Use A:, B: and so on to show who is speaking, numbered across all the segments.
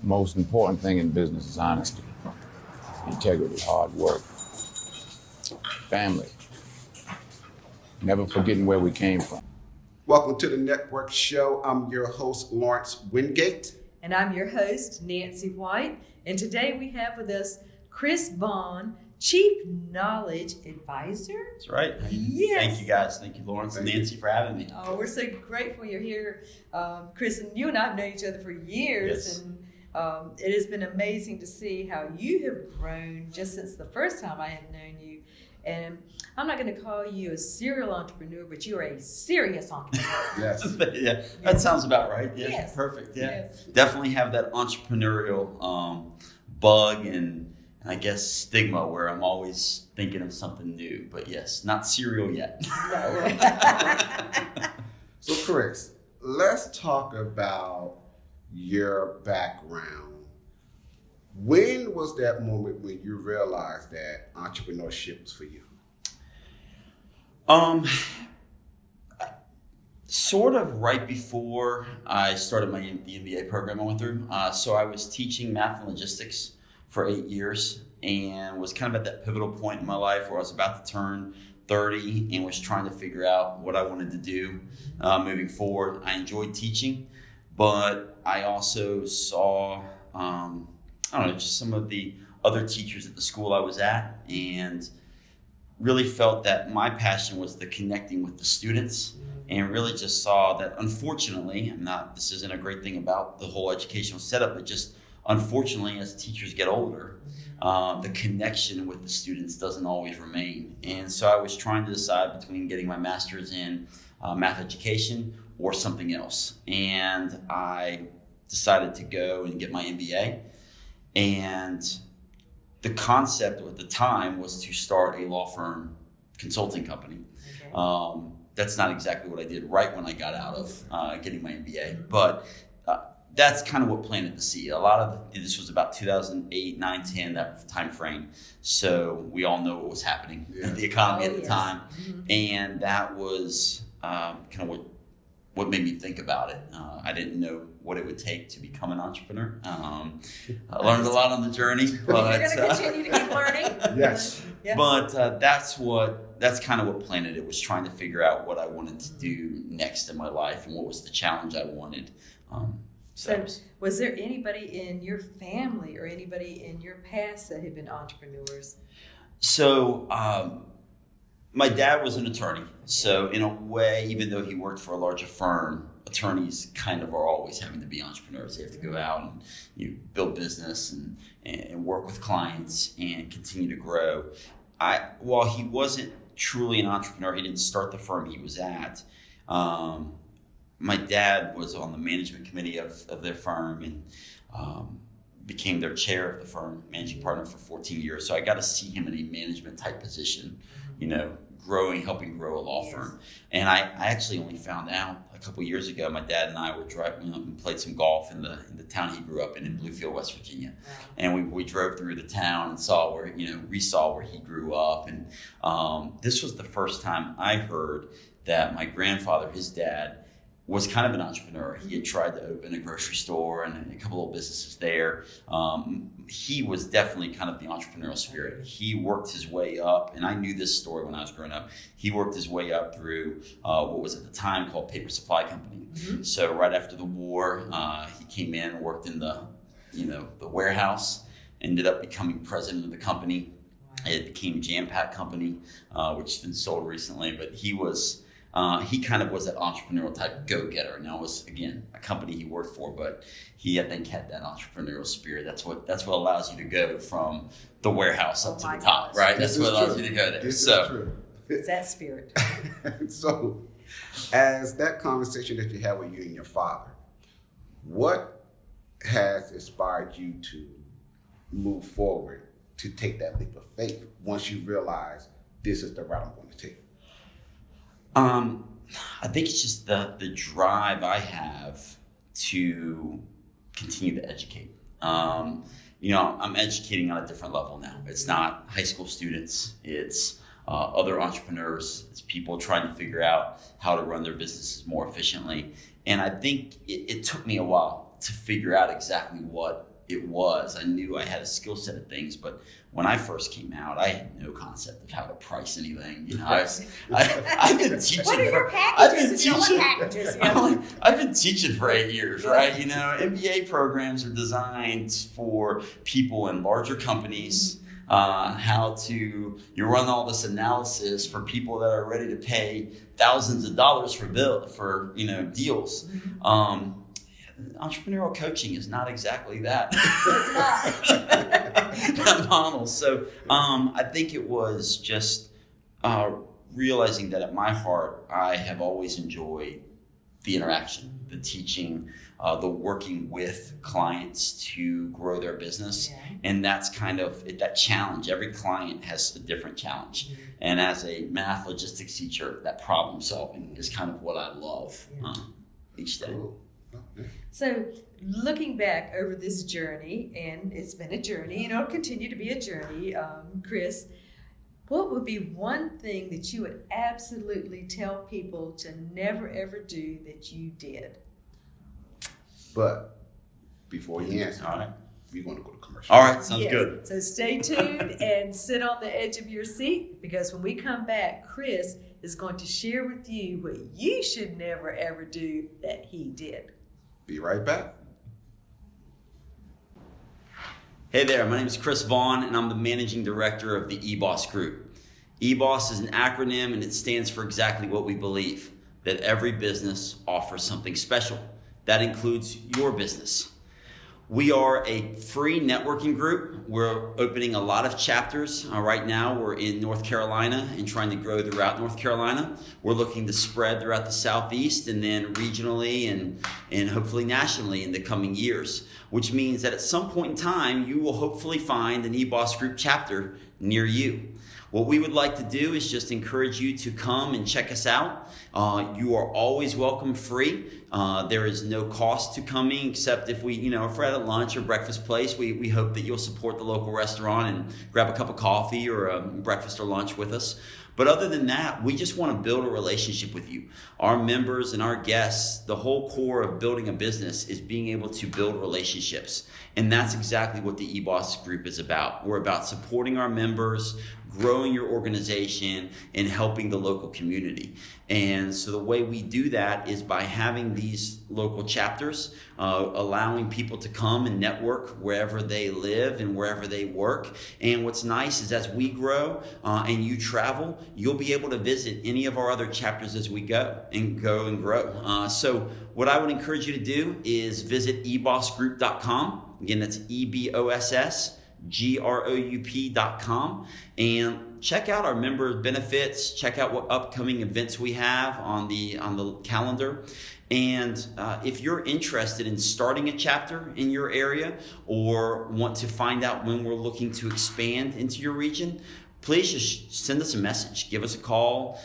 A: Most important thing in business is honesty, integrity, hard work, family, never forgetting where we came from.
B: Welcome to the Network Show. I'm your host, Lawrence Wingate.
C: And I'm your host, Nancy White. And today we have with us Chris Vaughan, Chief Knowledge Advisor.
D: That's right.
C: Yes.
D: Thank you guys. Thank you, Lawrence and Nancy, for having me.
C: Oh, we're so grateful you're here. Chris, and you and I have known each other for years.
D: Yes.
C: And it has been amazing to see how you have grown just since the first time I have known you. And I'm not going to call you a serial entrepreneur, but you are a serious entrepreneur.
B: Yes.
D: Yeah, that sounds about right. Yeah,
C: Yes.
D: Perfect. Yeah,
C: Yes.
D: Definitely have that entrepreneurial bug and I guess stigma where I'm always thinking of something new. But yes, not serial yet.
B: So, Chris, let's talk about your background. When was that moment when you realized that entrepreneurship was for you?
D: Sort of right before I started the MBA program I went through. So I was teaching math and logistics for 8 years and was kind of at that pivotal point in my life where I was about to turn 30 and was trying to figure out what I wanted to do moving forward. I enjoyed teaching, but I also saw, just some of the other teachers at the school I was at and really felt that my passion was the connecting with the students and really just saw that unfortunately, this isn't a great thing about the whole educational setup, but just unfortunately as teachers get older, the connection with the students doesn't always remain. And so I was trying to decide between getting my master's in math education or something else. And I decided to go and get my MBA. And the concept at the time was to start a law firm consulting company. Okay. That's not exactly what I did right when I got out of getting my MBA, but that's kind of what planted the seed. This was about 2008, 9, 10, that time frame. So we all know what was happening in the economy at the time. Mm-hmm. And that was kind of what made me think about it. I didn't know what it would take to become an entrepreneur. I learned a lot on the journey. But,
C: you're going to continue to keep learning.
B: Yes.
C: Yeah.
D: But that's kind of what planted it, was trying to figure out what I wanted to do next in my life and what was the challenge I wanted.
C: So was there anybody in your family or anybody in your past that had been entrepreneurs?
D: So my dad was an attorney. So in a way, even though he worked for a larger firm, attorneys kind of are always having to be entrepreneurs. They have to go out and build business and work with clients and continue to grow. While he wasn't truly an entrepreneur, he didn't start the firm he was at. My dad was on the management committee of their firm and became their chair of the firm, managing partner for 14 years. So I got to see him in a management type position, helping grow a law firm. And I actually only found out a couple years ago. My dad and I were driving and played some golf in the town he grew up in Bluefield, West Virginia. And we drove through the town and saw where he grew up. And this was the first time I heard that my grandfather, his dad, was kind of an entrepreneur. He had tried to open a grocery store and a couple of businesses there. He was definitely kind of the entrepreneurial spirit. He worked his way up, and I knew this story when I was growing up. He worked his way up through what was at the time called Paper Supply Company. Mm-hmm. So right after the war, he came in and worked in the warehouse, ended up becoming president of the company. Wow. It became Jam Pack Company, which has been sold recently, but he kind of was that entrepreneurial type go-getter. Now it was, again, a company he worked for, but he, I think, had that entrepreneurial spirit. That's what allows you to go from the warehouse up to the top, right? That's what allows you to go there.
B: This is true.
C: It's that spirit.
B: So, as that conversation that you had with you and your father, what has inspired you to move forward, to take that leap of faith once you realize this is the route I'm going to take?
D: I think it's just the drive I have to continue to educate. I'm educating on a different level now. It's not high school students. It's other entrepreneurs. It's people trying to figure out how to run their businesses more efficiently. And I think it took me a while to figure out exactly what it was. I knew I had a skill set of things, but when I first came out, I had no concept of how to price anything. I've been teaching.
C: What are your packages?
D: I've been teaching for 8 years, right? MBA programs are designed for people in larger companies. How to run all this analysis for people that are ready to pay thousands of dollars for deals. Entrepreneurial coaching is not exactly that. That model. So I think it was just realizing that at my heart, I have always enjoyed the interaction, the teaching, the working with clients to grow their business.
C: Yeah.
D: And that's kind of that challenge. Every client has a different challenge.
C: Mm-hmm.
D: And as a math logistics teacher, that problem solving is kind of what I love each day.
B: Cool.
C: So looking back over this journey, and it's been a journey, and it'll continue to be a journey, Chris, what would be one thing that you would absolutely tell people to never ever do that you did?
B: But before you answer,
D: All right.
B: we're going to go to commercial.
D: All right. Sounds good.
C: So stay tuned and sit on the edge of your seat, because when we come back, Chris is going to share with you what you should never ever do that he did.
B: Be right back.
D: Hey there, my name is Chris Vaughan, and I'm the managing director of the EBOSS Group. EBOSS is an acronym, and it stands for exactly what we believe, that every business offers something special. That includes your business. We are a free networking group. We're opening a lot of chapters. Right now, we're in North Carolina and trying to grow throughout North Carolina. We're looking to spread throughout the Southeast and then regionally and hopefully nationally in the coming years, which means that at some point in time, you will hopefully find an EBOSS Group chapter near you. What we would like to do is just encourage you to come and check us out. You are always welcome free. There is no cost to coming, except if we're at a lunch or breakfast place, we hope that you'll support the local restaurant and grab a cup of coffee or a breakfast or lunch with us. But other than that, we just want to build a relationship with you. Our members and our guests, the whole core of building a business is being able to build relationships. And that's exactly what the EBOSS Group is about. We're about supporting our members, growing your organization, and helping the local community. And so the way we do that is by having these local chapters, allowing people to come and network wherever they live and wherever they work. And what's nice is as we grow and you travel, you'll be able to visit any of our other chapters as we go and grow. So what I would encourage you to do is visit ebossgroup.com. Again, that's EBOSSGROUP.com, and check out our member benefits. Check out what upcoming events we have on the calendar. And if you're interested in starting a chapter in your area or want to find out when we're looking to expand into your region, please just send us a message. Give us a call,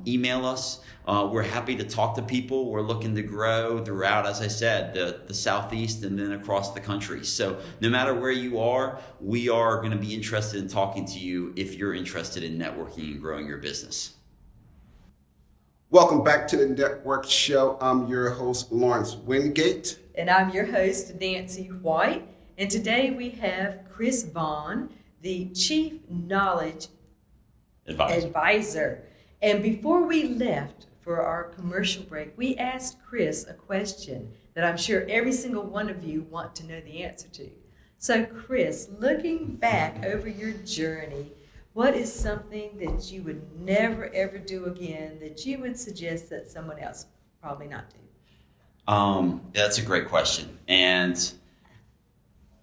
D: email us. We're happy to talk to people. We're looking to grow throughout, as I said, the Southeast and then across the country. So no matter where you are, we are going to be interested in talking to you if you're interested in networking and growing your business.
B: Welcome back to the Network Show. I'm your host, Lawrence Wingate.
C: And I'm your host, Nancy White. And today we have Chris Vaughan, the Chief Knowledge Advisor. And before we left for our commercial break, we asked Chris a question that I'm sure every single one of you want to know the answer to. So Chris, looking back over your journey, what is something that you would never ever do again that you would suggest that someone else probably not do?
D: That's a great question. And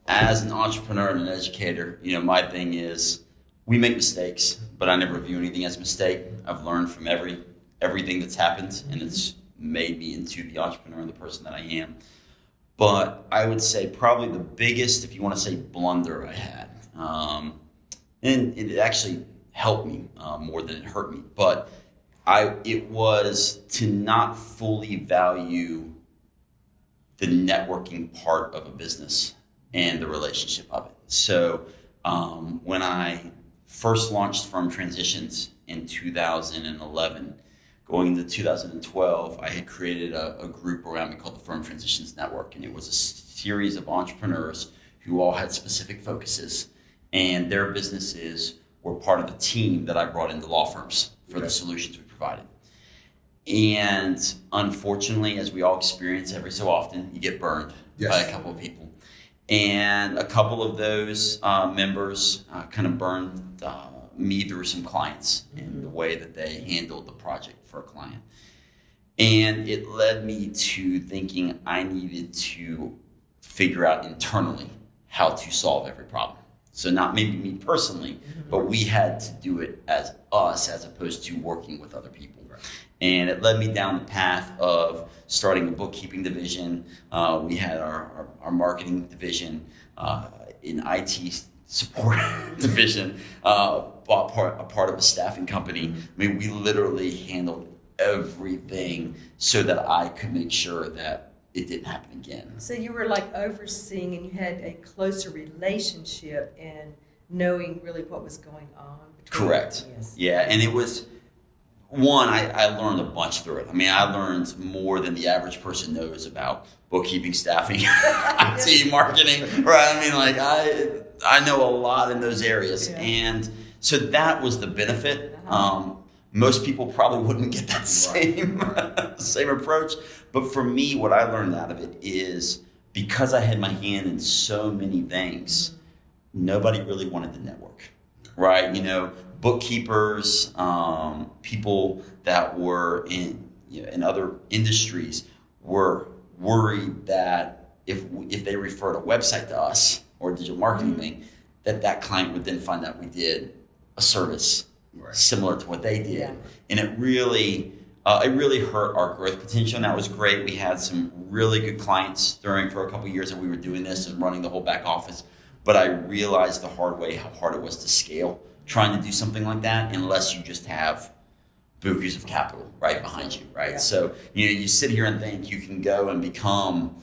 D: as an entrepreneur and an educator, my thing is we make mistakes, but I never view anything as a mistake. I've learned from everything that's happened, and it's made me into the entrepreneur and the person that I am. But I would say probably the biggest, if you want to say, blunder I had, and it actually helped me more than it hurt me, but it was to not fully value the networking part of a business and the relationship of it. So when I first launched Firm Transitions in 2011, going into 2012, I had created a group around me called the Firm Transitions Network, and it was a series of entrepreneurs who all had specific focuses, and their businesses were part of the team that I brought into law firms for the solutions we provided. And unfortunately, as we all experience every so often, you get burned by a couple of people. And a couple of those members kind of burned me through some clients in the way that they handled the project for a client. And it led me to thinking I needed to figure out internally how to solve every problem. So not maybe me personally, but we had to do it as us as opposed to working with other people. And it led me down the path of starting a bookkeeping division. We had our marketing division, an IT support division, a part of a staffing company. I mean, we literally handled everything so that I could make sure that it didn't happen again.
C: So you were like overseeing, and you had a closer relationship and knowing really what was going on.
D: Correct.
C: Yes.
D: Yeah, and it was, one, I learned a bunch through it. I mean, I learned more than the average person knows about bookkeeping, staffing, IT, marketing, right? I mean, like, I know a lot in those areas. Yeah. And so that was the benefit. Most people probably wouldn't get that same approach. But for me, what I learned out of it is because I had my hand in so many things, nobody really wanted to network, right? You know, bookkeepers, people that were in other industries were worried that if they referred a website to us or a digital marketing thing, that client would then find out we did a service similar to what they did. Yeah. And it really hurt our growth potential. And that was great. We had some really good clients for a couple of years that we were doing this and running the whole back office. But I realized the hard way how hard it was to scale trying to do something like that unless you just have bukus of capital right behind you, right? Yeah. So, you sit here and think you can go and become,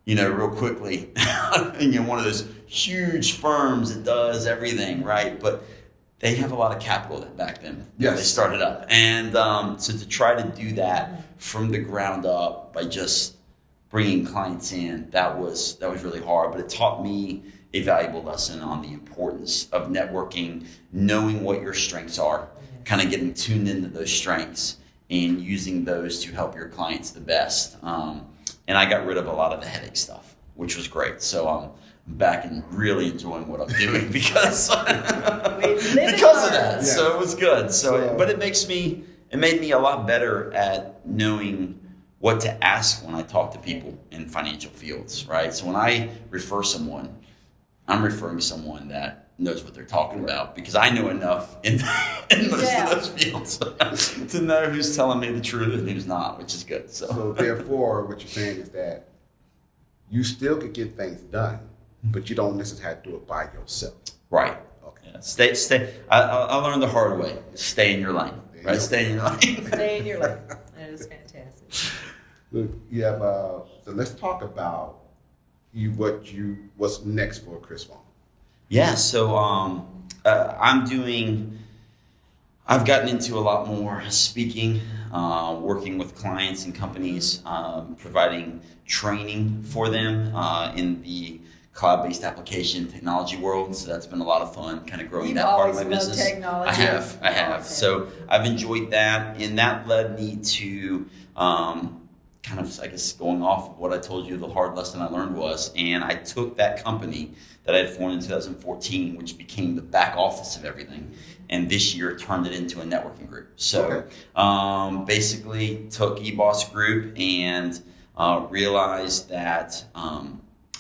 D: real quickly, one of those huge firms that does everything, right? But they have a lot of capital back then when they started up. And so to try to do that from the ground up by just bringing clients in, that was really hard. But it taught me a valuable lesson on the importance of networking, knowing what your strengths are, kind of getting tuned into those strengths and using those to help your clients the best. And I got rid of a lot of the headache stuff, which was great. So I'm back and really enjoying what I'm doing because of that. Yeah. So it was good. But it made me a lot better at knowing what to ask when I talk to people in financial fields, right? So when I refer someone, I'm referring someone that knows what they're talking about because I know enough in most of those fields to know who's telling me the truth and who's not, which is good.
B: So therefore, what you're saying is that you still could get things done, but you don't necessarily have to do it by yourself.
D: Right. Okay. Yeah. Stay. I learned the hard way. Stay in your lane. Right. Stay in your lane.
C: Stay in your lane. That is fantastic.
B: Look, you have. So let's talk about what's next for Chris Vaughan.
D: Yeah. So I've gotten into a lot more speaking, working with clients and companies, providing training for them in the cloud-based application technology world. So that's been a lot of fun, kind of growing that part of my business.
C: Technology.
D: I have. So I've enjoyed that, and that led me to kind of, I guess, going off of what I told you, the hard lesson I learned was, and I took that company that I had formed in 2014, which became the back office of everything, and this year turned it into a networking group. So basically took EBOSS Group and realized that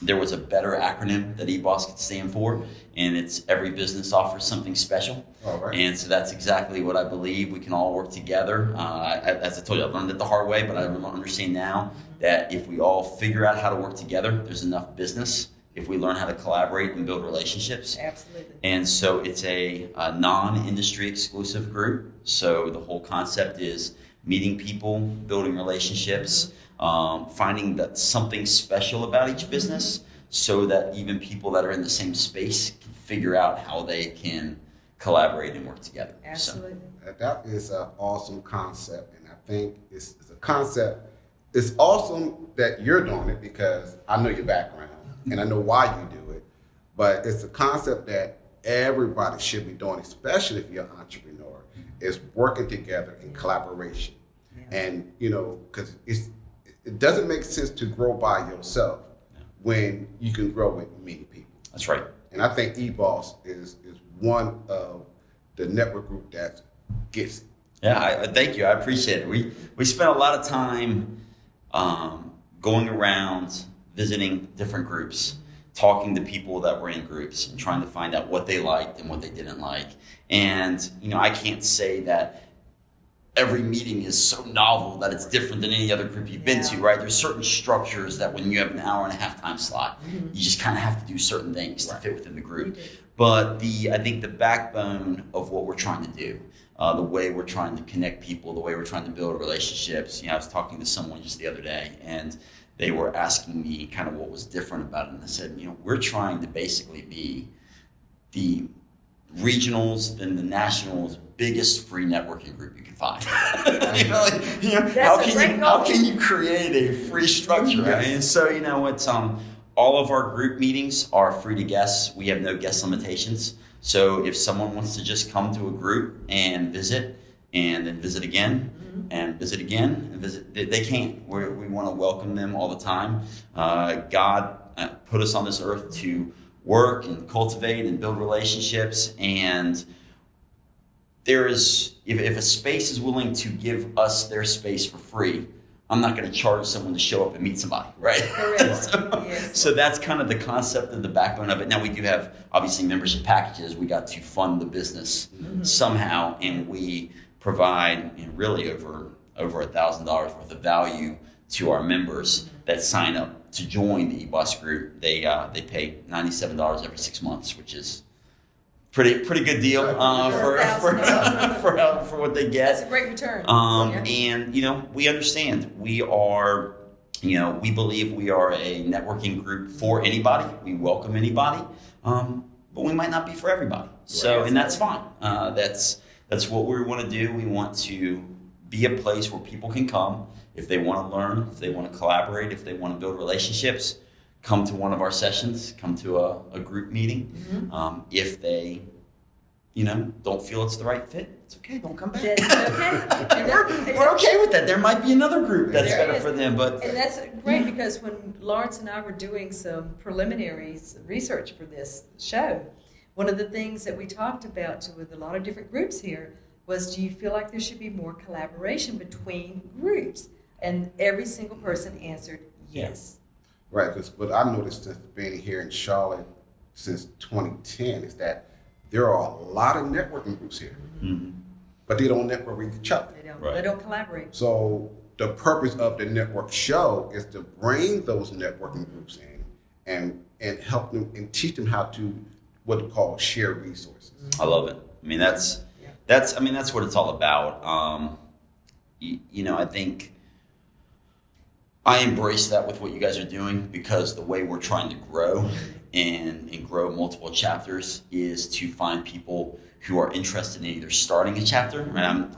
D: there was a better acronym that EBOSS could stand for, and it's every business offers something special. All right. And so that's exactly what I believe. We can all work together. As I told you, I learned it the hard way, but I understand now that if we all figure out how to work together, there's enough business if we learn how to collaborate and build relationships.
C: Absolutely.
D: And so it's a non-industry exclusive group. So the whole concept is meeting people, building relationships, finding that something special about each business so that even people that are in the same space can figure out how they can collaborate and work together.
C: Absolutely.
B: So, that is an awesome concept, and I think it's a concept. It's awesome that you're doing it because I know your background and I know why you do it. But it's a concept that everybody should be doing, especially if you're an entrepreneur, is working together in collaboration. And, because it doesn't make sense to grow by yourself when you can grow with many people.
D: That's right.
B: And I think EBOSS is one of the network group that gets it.
D: Yeah, I thank you. I appreciate it. We spent a lot of time going around, visiting different groups, talking to people that were in groups, and trying to find out what they liked and what they didn't like. And, I can't say that every meeting is so novel that it's different than any other group you've been to, right? There's certain structures that when you have an hour and a half time slot, you just kind of have to do certain things to fit within the group. But I think the backbone of what we're trying to do, the way we're trying to connect people, the way we're trying to build relationships. I was talking to someone just the other day, and they were asking me kind of what was different about it. And I said, we're trying to basically be the regionals and the nationals' biggest free networking group you can find. How can you create a free structure? Right? And so, it's all of our group meetings are free to guests. We have no guest limitations. So if someone wants to just come to a group and visit, and then visit again, and visit again, and visit, they can. We want to welcome them all the time. God put us on this earth to work and cultivate and build relationships. And there is, if a space is willing to give us their space for free, I'm not going to charge someone to show up and meet somebody, right? So that's kind of the concept of the backbone of it. Now we do have obviously membership packages. We got to fund the business somehow, and we provide really over $1,000 worth of value to our members that sign up to join the EBOSS Group. They pay $97 every 6 months, which is pretty good deal for what they get.
C: That's a great return.
D: And we understand we are, we believe we are a networking group for anybody. We welcome anybody, but we might not be for everybody. So, and that's fine. That's what we want to do. We want to be a place where people can come if they want to learn, if they want to collaborate, if they want to build relationships. Come to one of our sessions, come to a group meeting. If they, don't feel it's the right fit, it's okay, don't come back. We're okay with that. There might be another group that's better for them.
C: And that's great because when Lawrence and I were doing some preliminaries research for this show, one of the things that we talked about with a lot of different groups here was, do you feel like there should be more collaboration between groups? And every single person answered yes.
B: Right, because what I noticed since being here in Charlotte since 2010 is that there are a lot of networking groups here, but they don't network with each other.
C: They don't collaborate.
B: So the purpose of the network show is to bring those networking groups in and help them and teach them how to what they call share resources.
D: I love it. I mean, that's what it's all about. I think I embrace that with what you guys are doing, because the way we're trying to grow and grow multiple chapters is to find people who are interested in either starting a chapter. Right?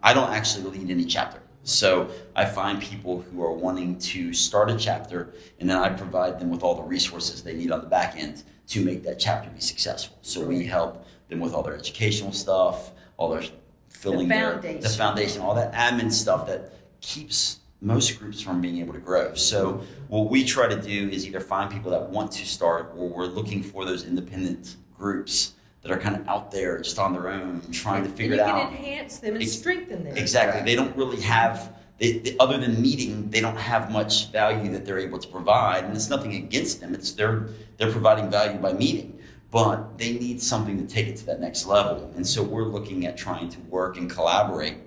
D: I don't actually lead any chapter. So I find people who are wanting to start a chapter, and then I provide them with all the resources they need on the back end to make that chapter be successful. So we help them with all their educational stuff, all their filling the foundation, all that admin stuff that keeps most groups from being able to grow. So what we try to do is either find people that want to start, or we're looking for those independent groups that are kind of out there just on their own trying to figure it out.
C: You can enhance them and strengthen them.
D: Exactly. They don't really have, they, other than meeting, they don't have much value that they're able to provide. And it's nothing against them. It's they're providing value by meeting. But they need something to take it to that next level. And so we're looking at trying to work and collaborate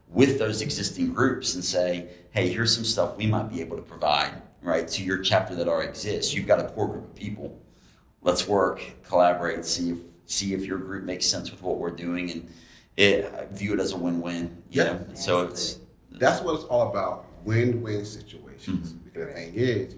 D: with those existing groups and say, hey, here's some stuff we might be able to provide, right, to your chapter that already exists. You've got a core group of people. Let's work, collaborate, see if your group makes sense with what we're doing, and I view it as a win-win. So
B: that's what it's all about, win-win situations. Because the thing is,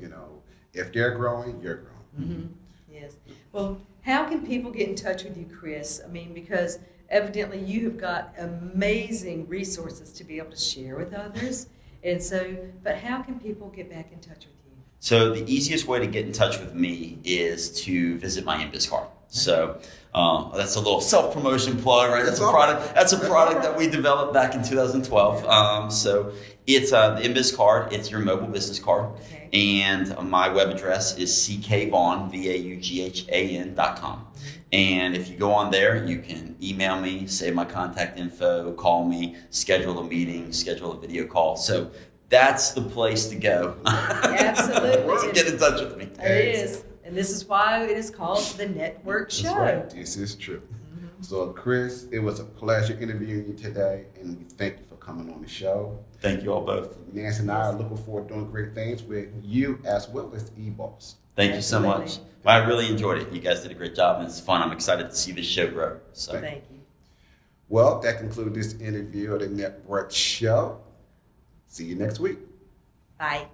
B: if they're growing, you're growing.
C: Yes. Well, how can people get in touch with you, Chris? I mean, because evidently you have got amazing resources to be able to share with others. And so, but how can people get back in touch with you?
D: So the easiest way to get in touch with me is to visit my EBOSS card. So that's a little self-promotion plug, right? That's a product. That's a product that we developed back in 2012. So it's the EBOSS card. It's your mobile business card, and my web address is ckvaughan, VAUGHAN.com. And if you go on there, you can email me, save my contact info, call me, schedule a meeting, schedule a video call. So that's the place to go.
C: Absolutely.
D: To get in touch with me.
C: It is. And this is why it is called the Network Show.
B: That's right. This is true. So, Chris, it was a pleasure interviewing you today, and we thank you for coming on the show.
D: Thank you all both.
B: Nancy and I are looking forward to doing great things with you as well as EBOSS.
D: Thank you so much. I really enjoyed it. You guys did a great job, and it's fun. I'm excited to see this show grow. So
C: Thank you.
B: Well, that concludes this interview of the Network Show. See you next week.
C: Bye.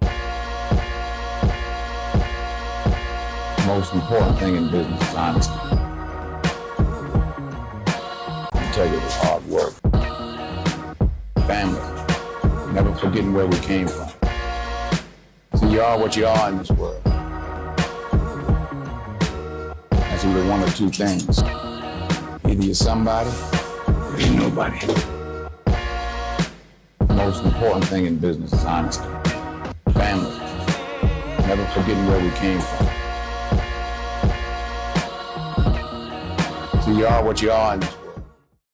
A: The most important thing in business is honesty. Integrity, hard work. Family. Never forgetting where we came from. So you are what you are in this world. That's either one or two things. Either you're somebody or you're nobody. The most important thing in business is honesty. Family. Never forgetting where we came from. So you are what you are in this world.